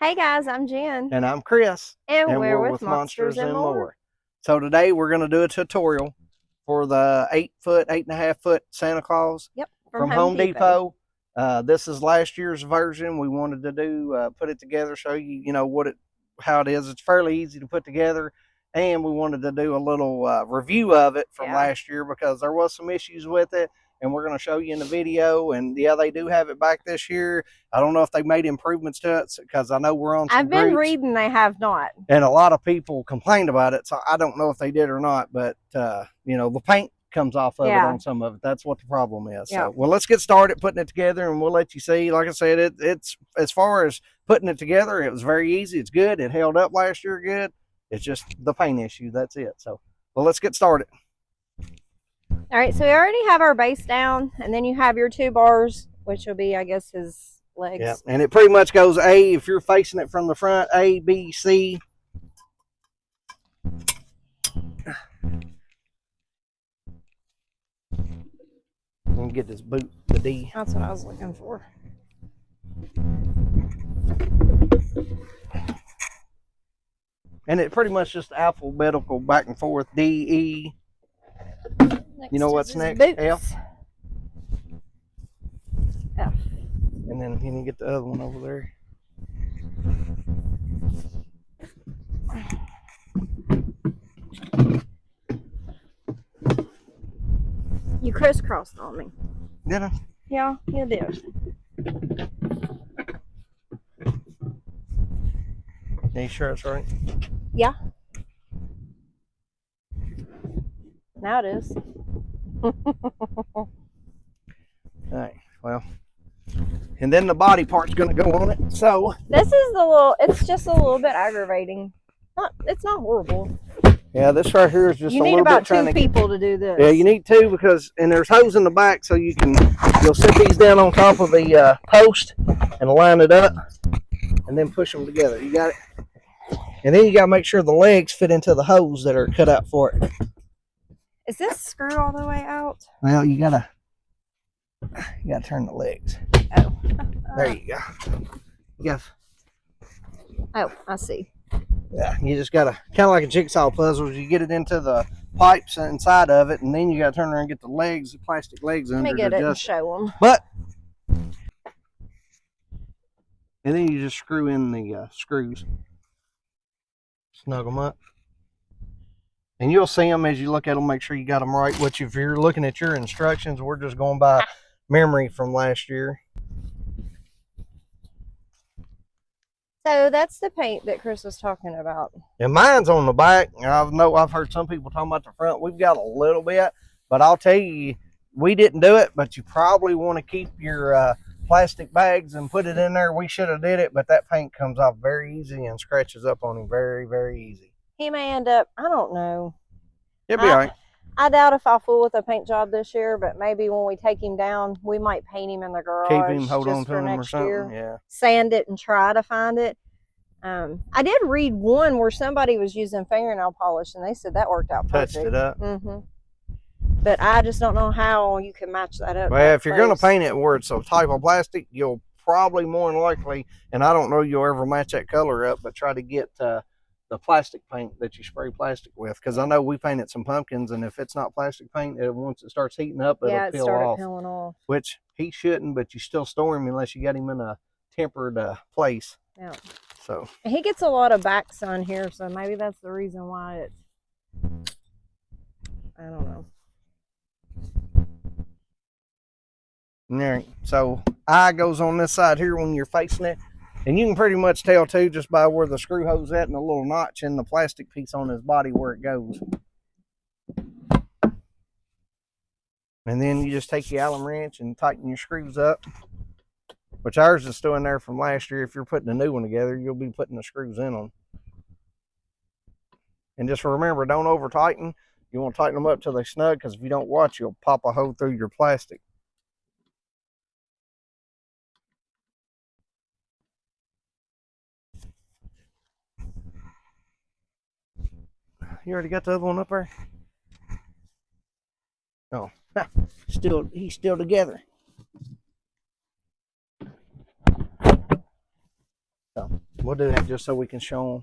Hey guys, I'm Jen. And I'm Chris. And we're we're with Monsters and More. So today we're going to do a tutorial for the 8', 8.5 foot Santa Claus. Yep, from Home Depot. This is last year's version. We wanted to do put it together, show you, how it is. It's fairly easy to put together, and we wanted to do a little review of it from last year because there was some issues with it, and we're going to show you in the video. And yeah, they do have it back this year. I don't know if they made improvements to it because I know we're on some I've been groups, reading they have not, and a lot of people complained about it, so I don't know if they did or not. But the paint comes off of it on some of it. That's what the problem is. So well, let's get started putting it together, and we'll let you see. Like I said, it's as far as putting it together, it was very easy. It's good. It held up last year good. It's just the paint issue. That's it. So well, let's get started. All right, so we already have our base down, and then you have your 2 bars, which will be, I guess, his legs. Yeah, and it pretty much goes A, if you're facing it from the front, A, B, C. Let me get this boot, the D. That's what I was looking for. And it pretty much just alphabetical back and forth, D, E. You know what's next? Boots. F. F. And then you can get the other one over there. You crisscrossed on me. Did I? Yeah, you did. Are you sure it's right? Yeah. Now it is. All right, well, and then the body part's going to go on it. So this is it's just a little bit aggravating. It's not horrible. Yeah, this right here is just a little bit trying to... You need about 2 people to do this. Yeah, you need 2 because, and there's hose in the back, so you'll set these down on top of the post and line it up and then push them together. You got it? And then you got to make sure the legs fit into the hose that are cut out for it. Is this screw all the way out? Well, you gotta turn the legs. Oh. There you go. Yeah. Oh, I see. Yeah, you just gotta, kind of like a jigsaw puzzle, you get it into the pipes inside of it, and then you gotta turn around and get the legs, the plastic legs under. Let me get it and show them. But, and then you just screw in the screws, snug them up, and you'll see them as you look at them. Make sure you got them right. Which, if you're looking at your instructions, we're just going by memory from last year. So that's the paint that Chris was talking about. And mine's on the back. I've heard some people talking about the front. We've got a little bit, but I'll tell you, we didn't do it, but you probably want to keep your plastic bags and put it in there. We should have did it, but that paint comes off very easy and scratches up on him very, very easy. He may end up, I don't know. It'll be all right. I doubt if I'll fool with a paint job this year, but maybe when we take him down, we might paint him in the garage. Keep him, hold on to him or something. Yeah. Sand it and try to find it. I did read one where somebody was using fingernail polish, and they said that worked out perfect. Touched it up. But I just don't know how you can match that up. Well, if you're going to paint it where it's a type of plastic, you'll probably more than likely, and I don't know you'll ever match that color up, but try to get the plastic paint that you spray plastic with, because I know we painted some pumpkins, and if it's not plastic paint, once it starts heating up, it'll peel off. Peeling off. Which he shouldn't, but you still store him unless you got him in a tempered place. Yeah. So he gets a lot of back sun here, so maybe that's the reason why it's, I don't know. All right, so eye goes on this side here when you're facing it. And you can pretty much tell too just by where the screw hose at and the little notch in the plastic piece on his body where it goes. And then you just take your Allen wrench and tighten your screws up. Which ours is still in there from last year. If you're putting a new one together, you'll be putting the screws in them. And just remember, don't over tighten. You want to tighten them up till they snug, because if you don't watch, you'll pop a hole through your plastic. You already got the other one up there? Oh, he's still together. So We'll do that just so we can show them.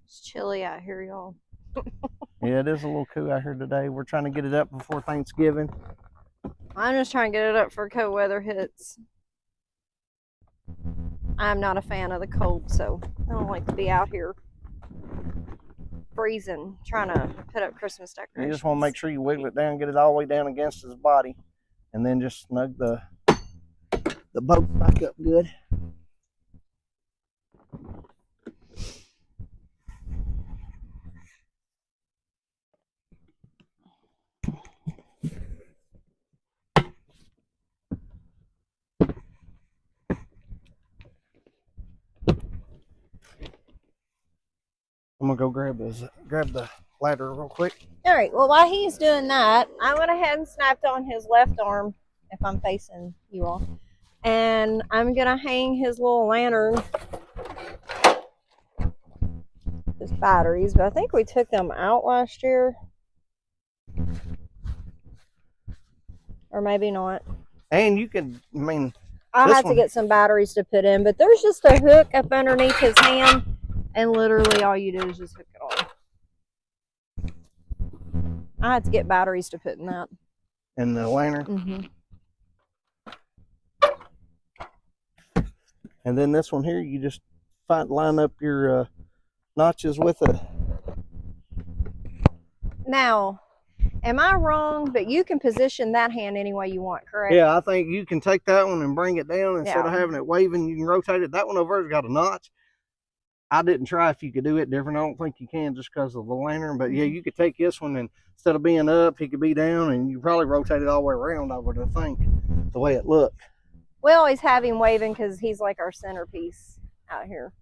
It's chilly out here, y'all. Yeah, it is a little cool out here today. We're trying to get it up before Thanksgiving. I'm just trying to get it up for cold weather hits. I'm not a fan of the cold, so I don't like to be out here freezing trying to put up Christmas decorations. You just want to make sure you wiggle it down, get it all the way down against his body, and then just snug the boat back up good. I'm gonna go grab the ladder real quick. All right, well, while he's doing that, I went ahead and snapped on his left arm, if I'm facing you all, and I'm gonna hang his little lantern, his batteries, but I think we took them out last year, or maybe not. And you can, I mean, I'll have to get some batteries to put in, but there's just a hook up underneath his hand, and literally all you do is just hook it on. I had to get batteries to put in that. And the lantern. Mm-hmm. And then this one here, you just line up your notches with it. Now, am I wrong? But you can position that hand any way you want, correct? Yeah, I think you can take that one and bring it down instead of Yeah. having it waving. You can rotate it. That one over there's got a notch. I didn't try if you could do it different. I don't think you can just because of the lantern. But yeah, you could take this one and instead of being up, he could be down, and you probably rotate it all the way around. I would think the way it looked. We always have him waving because he's like our centerpiece out here.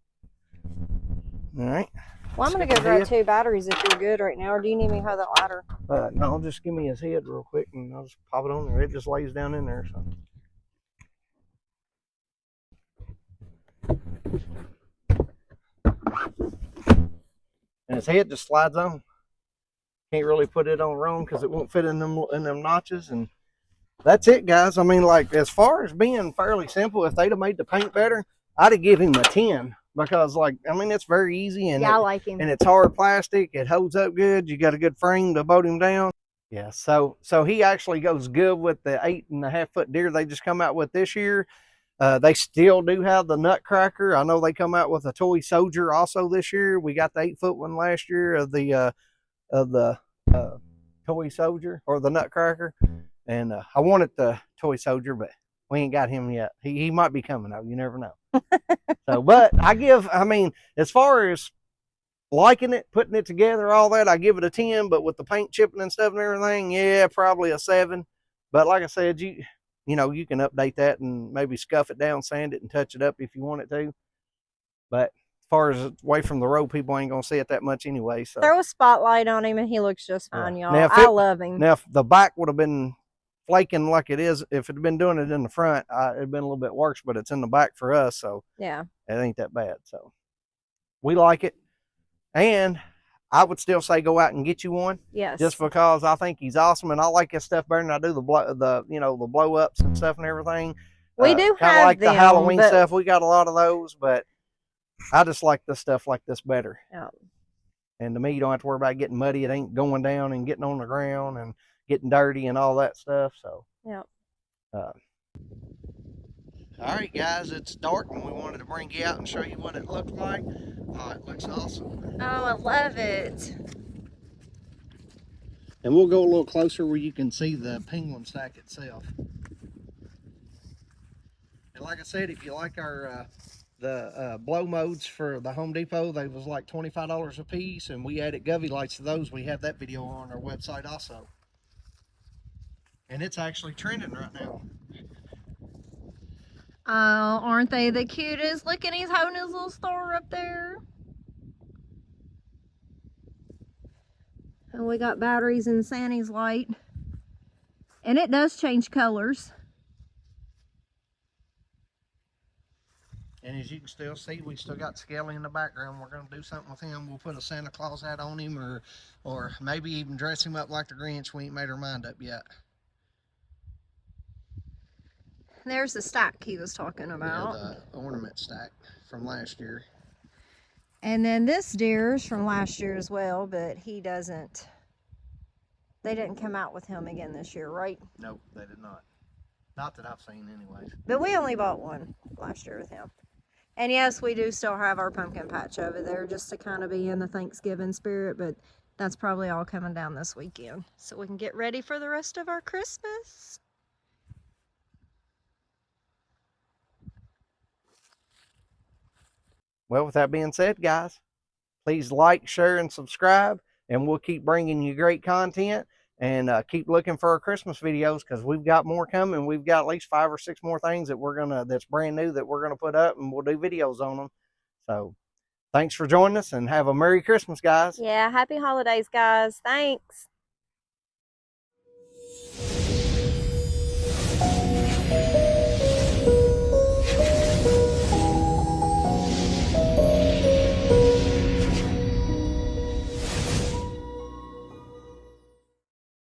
All right. Well, I'm gonna go grab 2 batteries if you're good right now, or do you need me to hold that ladder? No, just give me his head real quick, and I'll just pop it on there. It just lays down in there. So. And his head just slides on. Can't really put it on wrong because it won't fit in them notches. And that's it, guys. I mean, like, as far as being fairly simple, if they'd have made the paint better, I'd have given him a 10 because, like, I mean, it's very easy. And yeah, I like him. And it's hard plastic. It holds up good. You got a good frame to boat him down. Yeah, so he actually goes good with the 8.5-foot deer they just come out with this year. They still do have the Nutcracker. I know they come out with a toy soldier also this year. We got the 8-foot one last year of the toy soldier or the Nutcracker, and I wanted the toy soldier, but we ain't got him yet. He might be coming though. You never know. So, but I mean, as far as liking it, putting it together, all that, I give it a 10. But with the paint chipping and stuff and everything, yeah, probably a 7. But like I said, you know, you can update that and maybe scuff it down, sand it, and touch it up if you want it to. But as far as away from the road, people ain't gonna see it that much anyway. So throw a spotlight on him and he looks just fine, y'all. I love him. Now, if the back would have been flaking like it is, if it had been doing it in the front, it'd been a little bit worse. But it's in the back for us, so yeah, it ain't that bad. So we like it, and I would still say go out and get you one. Yes. Just because I think he's awesome, and I like his stuff better than I do the blow ups and stuff and everything. We do have like them, the Halloween stuff. We got a lot of those, but I just like the stuff like this better. Yeah. And to me, you don't have to worry about getting muddy. It ain't going down and getting on the ground and getting dirty and all that stuff. So yeah. All right, guys, it's dark, and we wanted to bring you out and show you what it looked like. Oh, it looks awesome. Oh, I love it. And we'll go a little closer where you can see the penguin stack itself. And like I said, if you like our the blow modes for the Home Depot, they was like $25 a piece, and we added Govee lights to those. We have that video on our website also. And it's actually trending right now. Oh, aren't they the cutest? Look at he's holding his little star up there. And we got batteries in Santa's light. And it does change colors. And as you can still see, we still got Skelly in the background. We're going to do something with him. We'll put a Santa Claus hat on him, or maybe even dress him up like the Grinch. We ain't made our mind up yet. There's the stack he was talking about. Yeah, the ornament stack from last year. And then this deer's from last year as well, but he doesn't. They didn't come out with him again this year, right? Nope, they did not. Not that I've seen, anyways. But we only bought one last year with him. And yes, we do still have our pumpkin patch over there just to kind of be in the Thanksgiving spirit, but that's probably all coming down this weekend. So we can get ready for the rest of our Christmas. Well, with that being said, guys, please like, share, and subscribe, and we'll keep bringing you great content. And keep looking for our Christmas videos, because we've got more coming. We've got at least 5 or 6 more things that that's brand new that we're gonna put up, and we'll do videos on them. So thanks for joining us, and have a Merry Christmas, guys. Yeah, happy holidays, guys. Thanks.